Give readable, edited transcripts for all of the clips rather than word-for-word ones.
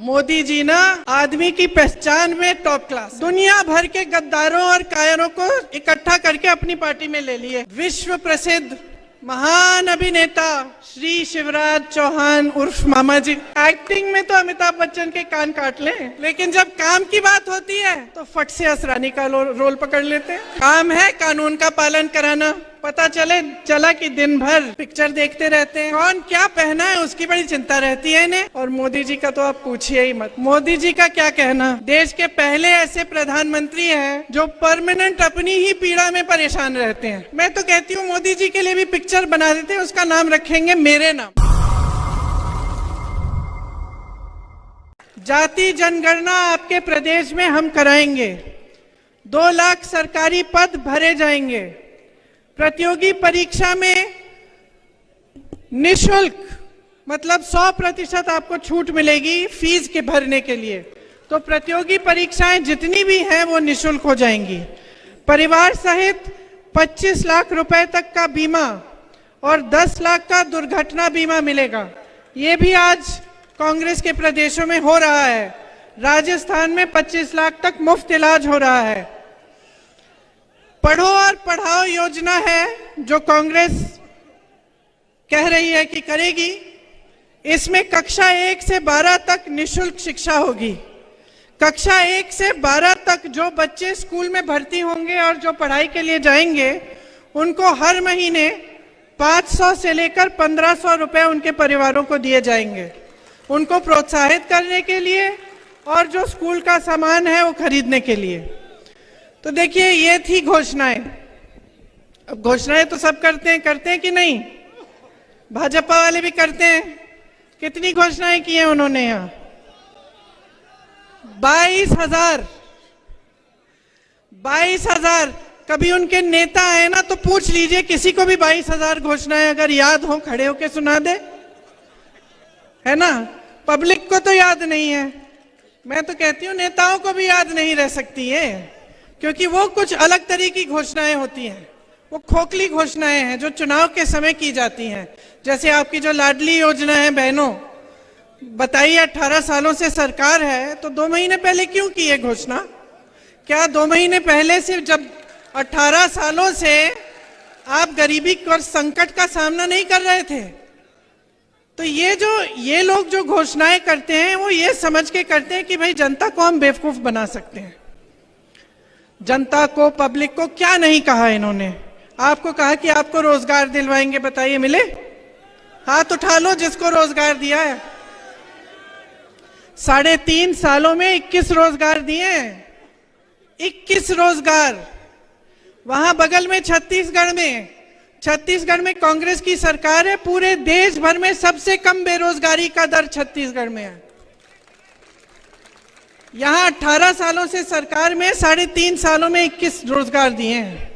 मोदी जी ना आदमी की पहचान में टॉप क्लास, दुनिया भर के गद्दारों और कायरों को इकट्ठा करके अपनी पार्टी में ले लिए। विश्व प्रसिद्ध महान अभिनेता श्री शिवराज चौहान उर्फ मामा जी, एक्टिंग में तो अमिताभ बच्चन के कान काट लें, लेकिन जब काम की बात होती है तो फट से असरानी का रोल पकड़ लेते हैं। काम है कानून का पालन कराना। पता चला कि दिन भर पिक्चर देखते रहते हैं, कौन क्या पहना है उसकी बड़ी चिंता रहती है इन्हें। और मोदी जी का तो आप पूछिए ही मत। मोदी जी का क्या कहना, देश के पहले ऐसे प्रधानमंत्री हैं जो परमानेंट अपनी ही पीड़ा में परेशान रहते हैं। मैं तो कहती हूँ मोदी जी के लिए भी पिक्चर बना देते हैं, उसका नाम रखेंगे मेरे नाम। जाति जनगणना आपके प्रदेश में हम कराएंगे, 2 लाख सरकारी पद भरे जाएंगे, प्रतियोगी परीक्षा में निशुल्क मतलब 100% आपको छूट मिलेगी फीस के भरने के लिए। तो प्रतियोगी परीक्षाएं जितनी भी हैं वो निशुल्क हो जाएंगी। परिवार सहित 25 लाख रुपए तक का बीमा और 10 लाख का दुर्घटना बीमा मिलेगा। ये भी आज कांग्रेस के प्रदेशों में हो रहा है। राजस्थान में 25 लाख तक मुफ्त इलाज हो रहा है। पढ़ो और पढ़ाओ योजना है जो कांग्रेस कह रही है कि करेगी। इसमें कक्षा 1 से 12 तक निशुल्क शिक्षा होगी। कक्षा 1 से 12 तक जो बच्चे स्कूल में भर्ती होंगे और जो पढ़ाई के लिए जाएंगे उनको हर महीने 500 से लेकर 1500 रुपए उनके परिवारों को दिए जाएंगे, उनको प्रोत्साहित करने के लिए और जो स्कूल का सामान है वो खरीदने के लिए। तो देखिए ये थी घोषणाएं। अब घोषणाएं तो सब करते हैं कि नहीं? भाजपा वाले भी करते हैं। कितनी घोषणाएं की हैं उन्होंने यहाँ? 22,000। कभी उनके नेता है ना तो पूछ लीजिए, किसी को भी 22,000 घोषणाएं अगर याद हो खड़े होके सुना दे, है ना? पब्लिक को तो याद नहीं है। मैं तो कहती हूँ नेताओं को भी याद नहीं रह सकती है, क्योंकि वो कुछ अलग तरह की घोषणाएं होती हैं। वो खोखली घोषणाएं हैं जो चुनाव के समय की जाती हैं। जैसे आपकी जो लाडली योजना है बहनों, बताइए 18 सालों से सरकार है तो 2 महीने पहले क्यों की है घोषणा? क्या 2 महीने पहले से, जब 18 सालों से आप गरीबी और संकट का सामना नहीं कर रहे थे? तो ये लोग जो घोषणाएं करते हैं वो ये समझ के करते हैं कि भाई जनता को हम बेवकूफ बना सकते हैं। जनता को, पब्लिक को क्या नहीं कहा इन्होंने? आपको कहा कि आपको रोजगार दिलवाएंगे, बताइए मिले? हाथ उठा लो जिसको रोजगार दिया है। 3.5 सालों में 21 रोजगार दिए हैं। 21 रोजगार। वहां बगल में छत्तीसगढ़ में कांग्रेस की सरकार है। पूरे देश भर में सबसे कम बेरोजगारी का दर छत्तीसगढ़ में है। यहां 18 सालों से सरकार में 3.5 सालों में 21 रोजगार दिए हैं।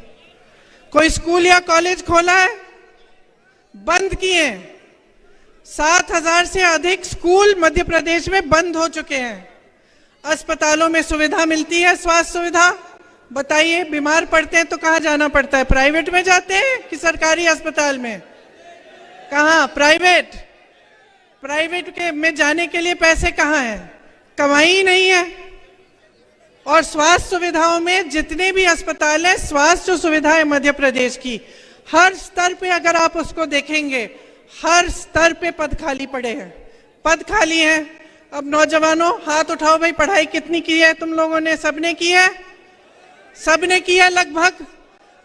कोई स्कूल या कॉलेज खोला है? बंद किए। 7,000 से अधिक स्कूल मध्य प्रदेश में बंद हो चुके हैं। अस्पतालों में सुविधा मिलती है, स्वास्थ्य सुविधा। बताइए बीमार पड़ते हैं तो कहाँ जाना पड़ता है? प्राइवेट में जाते हैं कि सरकारी अस्पताल में? कहाँ? प्राइवेट के में जाने के लिए पैसे कहाँ हैं? कमाई ही नहीं है। और स्वास्थ्य सुविधाओं में जितने भी अस्पताल हैं, स्वास्थ्य जो सुविधा है मध्य प्रदेश की, हर स्तर पे अगर आप उसको देखेंगे, हर स्तर पे पद खाली पड़े हैं। पद खाली हैं। अब नौजवानों हाथ उठाओ भाई, पढ़ाई कितनी की है तुम लोगों ने? सबने की है? सबने की है लगभग।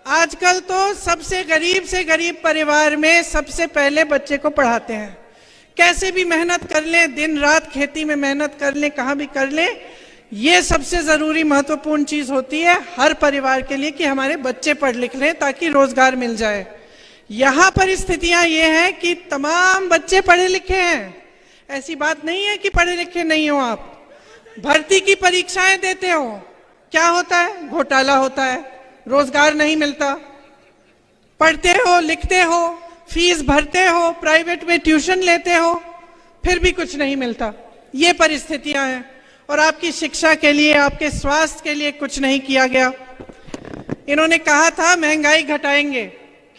आजकल तो सबसे गरीब से गरीब परिवार में सबसे पहले बच्चे को पढ़ाते हैं। कैसे भी मेहनत कर लें, दिन रात खेती में मेहनत कर लें, कहाँ भी कर लें, ये सबसे जरूरी महत्वपूर्ण चीज होती है हर परिवार के लिए कि हमारे बच्चे पढ़ लिख लें ताकि रोजगार मिल जाए। यहाँ परिस्थितियां ये हैं कि तमाम बच्चे पढ़े लिखे हैं। ऐसी बात नहीं है कि पढ़े लिखे नहीं हो आप। भर्ती की परीक्षाएं देते हो, क्या होता है? घोटाला होता है, रोजगार नहीं मिलता। पढ़ते हो, लिखते हो, फीस भरते हो, प्राइवेट में ट्यूशन लेते हो, फिर भी कुछ नहीं मिलता। ये परिस्थितियां हैं। और आपकी शिक्षा के लिए, आपके स्वास्थ्य के लिए कुछ नहीं किया गया। इन्होंने कहा था महंगाई घटाएंगे,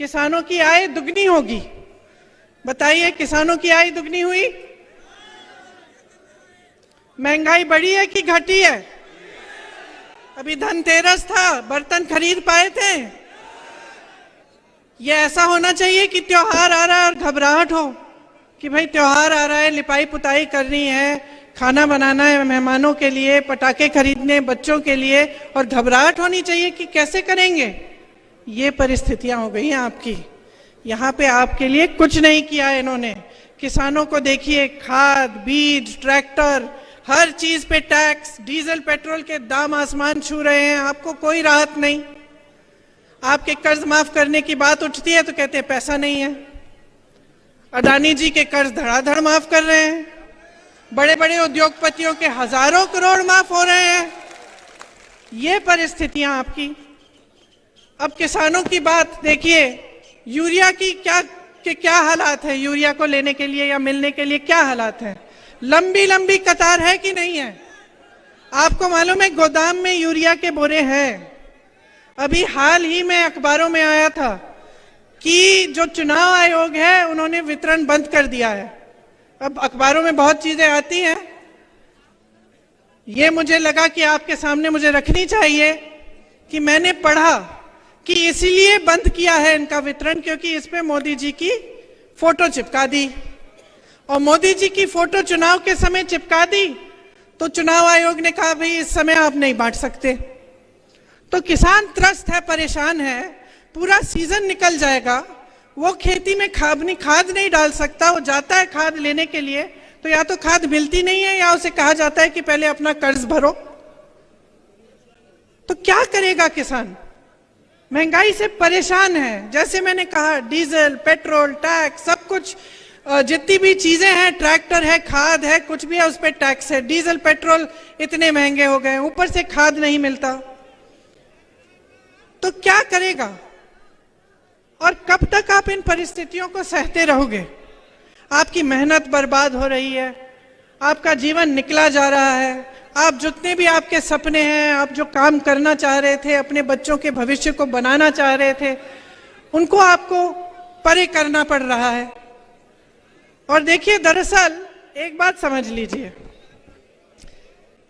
किसानों की आय दुगनी होगी। बताइए किसानों की आय दुगनी हुई? महंगाई बढ़ी है कि घटी है? अभी धनतेरस था, बर्तन खरीद पाए थे? ये ऐसा होना चाहिए कि त्योहार आ रहा है और घबराहट हो कि भाई त्योहार आ रहा है, लिपाई पुताई करनी है, खाना बनाना है मेहमानों के लिए, पटाखे खरीदने बच्चों के लिए, और घबराहट होनी चाहिए कि कैसे करेंगे। ये परिस्थितियां हो गई हैं आपकी। यहाँ पे आपके लिए कुछ नहीं किया है इन्होंने। किसानों को देखिए, खाद, बीज, ट्रैक्टर, हर चीज पे टैक्स, डीजल पेट्रोल के दाम आसमान छू रहे हैं, आपको कोई राहत नहीं। आपके कर्ज माफ करने की बात उठती है तो कहते हैं पैसा नहीं है। अडानी जी के कर्ज धड़ाधड़ माफ कर रहे हैं, बड़े बड़े उद्योगपतियों के हजारों करोड़ माफ हो रहे हैं। ये परिस्थितियां आपकी। अब किसानों की बात देखिए, यूरिया की क्या हालात है, यूरिया को लेने के लिए या मिलने के लिए क्या हालात है। लंबी लंबी कतार है कि नहीं है? आपको मालूम है गोदाम में यूरिया के बोरे हैं। अभी हाल ही में अखबारों में आया था कि जो चुनाव आयोग है उन्होंने वितरण बंद कर दिया है। अब अखबारों में बहुत चीजें आती हैं, ये मुझे लगा कि आपके सामने मुझे रखनी चाहिए कि मैंने पढ़ा कि इसीलिए बंद किया है इनका वितरण, क्योंकि इस पे मोदी जी की फोटो चिपका दी, और मोदी जी की फोटो चुनाव के समय चिपका दी तो चुनाव आयोग ने कहा भाई इस समय आप नहीं बांट सकते। तो किसान त्रस्त है, परेशान है, पूरा सीजन निकल जाएगा, वो खेती में खाद नहीं डाल सकता। वो जाता है खाद लेने के लिए तो या तो खाद मिलती नहीं है या उसे कहा जाता है कि पहले अपना कर्ज भरो। तो क्या करेगा किसान? महंगाई से परेशान है। जैसे मैंने कहा, डीजल, पेट्रोल, टैक्स, सब कुछ, जितनी भी चीजें हैं, ट्रैक्टर है, खाद है, कुछ भी है उस पर टैक्स है। डीजल पेट्रोल इतने महंगे हो गए, ऊपर से खाद नहीं मिलता। तो क्या करेगा और कब तक आप इन परिस्थितियों को सहते रहोगे? आपकी मेहनत बर्बाद हो रही है, आपका जीवन निकला जा रहा है, आप जितने भी आपके सपने हैं, आप जो काम करना चाह रहे थे, अपने बच्चों के भविष्य को बनाना चाह रहे थे, उनको आपको परे करना पड़ रहा है। और देखिए, दरअसल एक बात समझ लीजिए,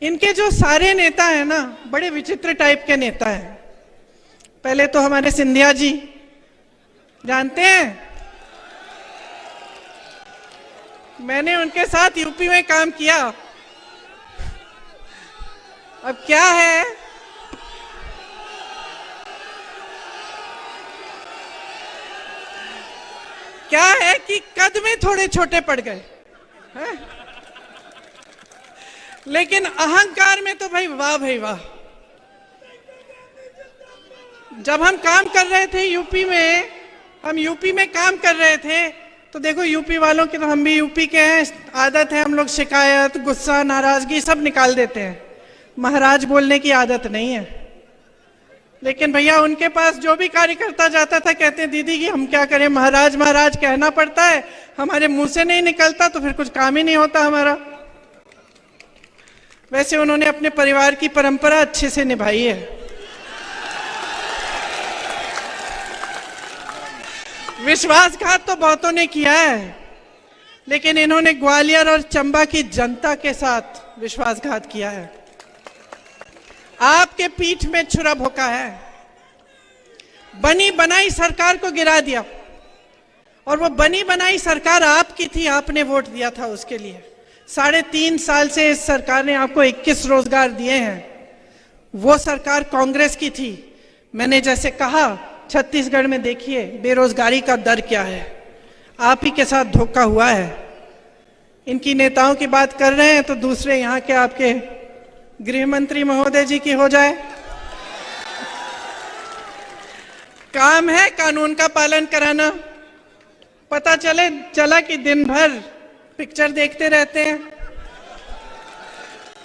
इनके जो सारे नेता हैं ना, बड़े विचित्र टाइप के नेता हैं। पहले तो हमारे सिंधिया जी, जानते हैं, मैंने उनके साथ यूपी में काम किया। अब क्या है कि कद में थोड़े छोटे पड़ गए हैं? लेकिन अहंकार में तो भाई वाह भाई वाह। जब हम काम कर रहे थे यूपी में काम कर रहे थे तो देखो, यूपी वालों की, तो हम भी यूपी के हैं, आदत है हम लोग शिकायत, गुस्सा, नाराजगी सब निकाल देते हैं। महाराज बोलने की आदत नहीं है। लेकिन भैया उनके पास जो भी कार्यकर्ता जाता था कहते हैं दीदी कि हम क्या करें, महाराज महाराज कहना पड़ता है, हमारे मुंह से नहीं निकलता तो फिर कुछ काम ही नहीं होता हमारा। वैसे उन्होंने अपने परिवार की परंपरा अच्छे से निभाई है। विश्वासघात तो बहुतों ने किया है, लेकिन इन्होंने ग्वालियर और चंबा की जनता के साथ विश्वासघात किया है। आपके पीठ में छुरा भोंका है, बनी बनाई सरकार को गिरा दिया, और वो बनी बनाई सरकार आपकी थी, आपने वोट दिया था उसके लिए। 3.5 साल से इस सरकार ने आपको 21 रोजगार दिए हैं। वो सरकार कांग्रेस की थी। मैंने जैसे कहा, छत्तीसगढ़ में देखिए बेरोजगारी का दर क्या है। आप ही के साथ धोखा हुआ है। इनकी नेताओं की बात कर रहे हैं तो दूसरे यहाँ के आपके गृह मंत्री महोदय जी की हो जाए। काम है कानून का पालन कराना। पता चला कि दिन भर पिक्चर देखते रहते हैं,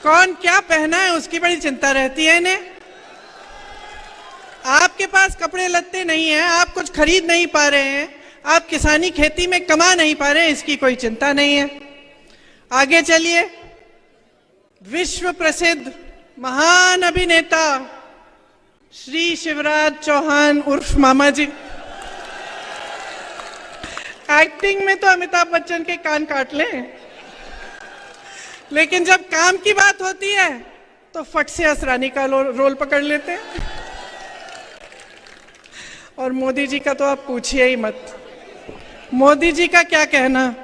कौन क्या पहना है उसकी बड़ी चिंता रहती है इन्हें। आपके पास कपड़े लत्ते नहीं है, आप कुछ खरीद नहीं पा रहे हैं, आप किसानी खेती में कमा नहीं पा रहे हैं, इसकी कोई चिंता नहीं है। आगे चलिए, विश्व प्रसिद्ध महान अभिनेता श्री शिवराज चौहान उर्फ मामा जी, एक्टिंग में तो अमिताभ बच्चन के कान काट लें, लेकिन जब काम की बात होती है तो फट से असरानी का रोल पकड़ लेते हैं। और मोदी जी का तो आप पूछिए ही मत। मोदी जी का क्या कहना,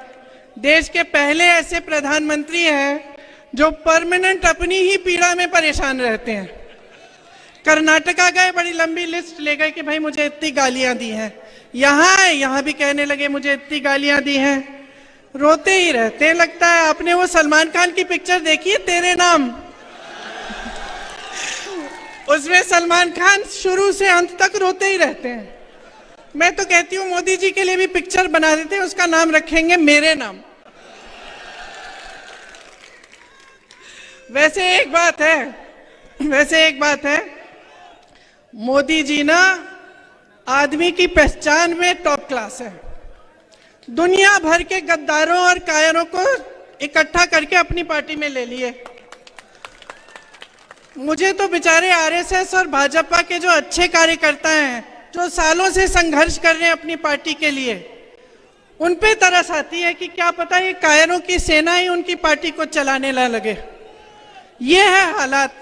देश के पहले ऐसे प्रधानमंत्री हैं जो परमानेंट अपनी ही पीड़ा में परेशान रहते हैं। कर्नाटका गए, बड़ी लंबी लिस्ट ले गए कि भाई मुझे इतनी गालियां दी हैं, यहाँ भी कहने लगे मुझे इतनी गालियां दी हैं, रोते ही रहते हैं। लगता है आपने वो सलमान खान की पिक्चर देखी है तेरे नाम, उसमें सलमान खान शुरू से अंत तक रोते ही रहते हैं। मैं तो कहती हूँ मोदी जी के लिए भी पिक्चर बना देते हैं, उसका नाम रखेंगे मेरे नाम। वैसे एक बात है, मोदी जी ना आदमी की पहचान में टॉप क्लास है। दुनिया भर के गद्दारों और कायरों को इकट्ठा करके अपनी पार्टी में ले लिए। मुझे तो बेचारे आरएसएस और भाजपा के जो अच्छे कार्यकर्ता हैं, जो सालों से संघर्ष कर रहे हैं अपनी पार्टी के लिए, उन पे तरस आती है कि क्या पता ये कायरों की सेना ही उनकी पार्टी को चलाने ना लगे। ये है हालात।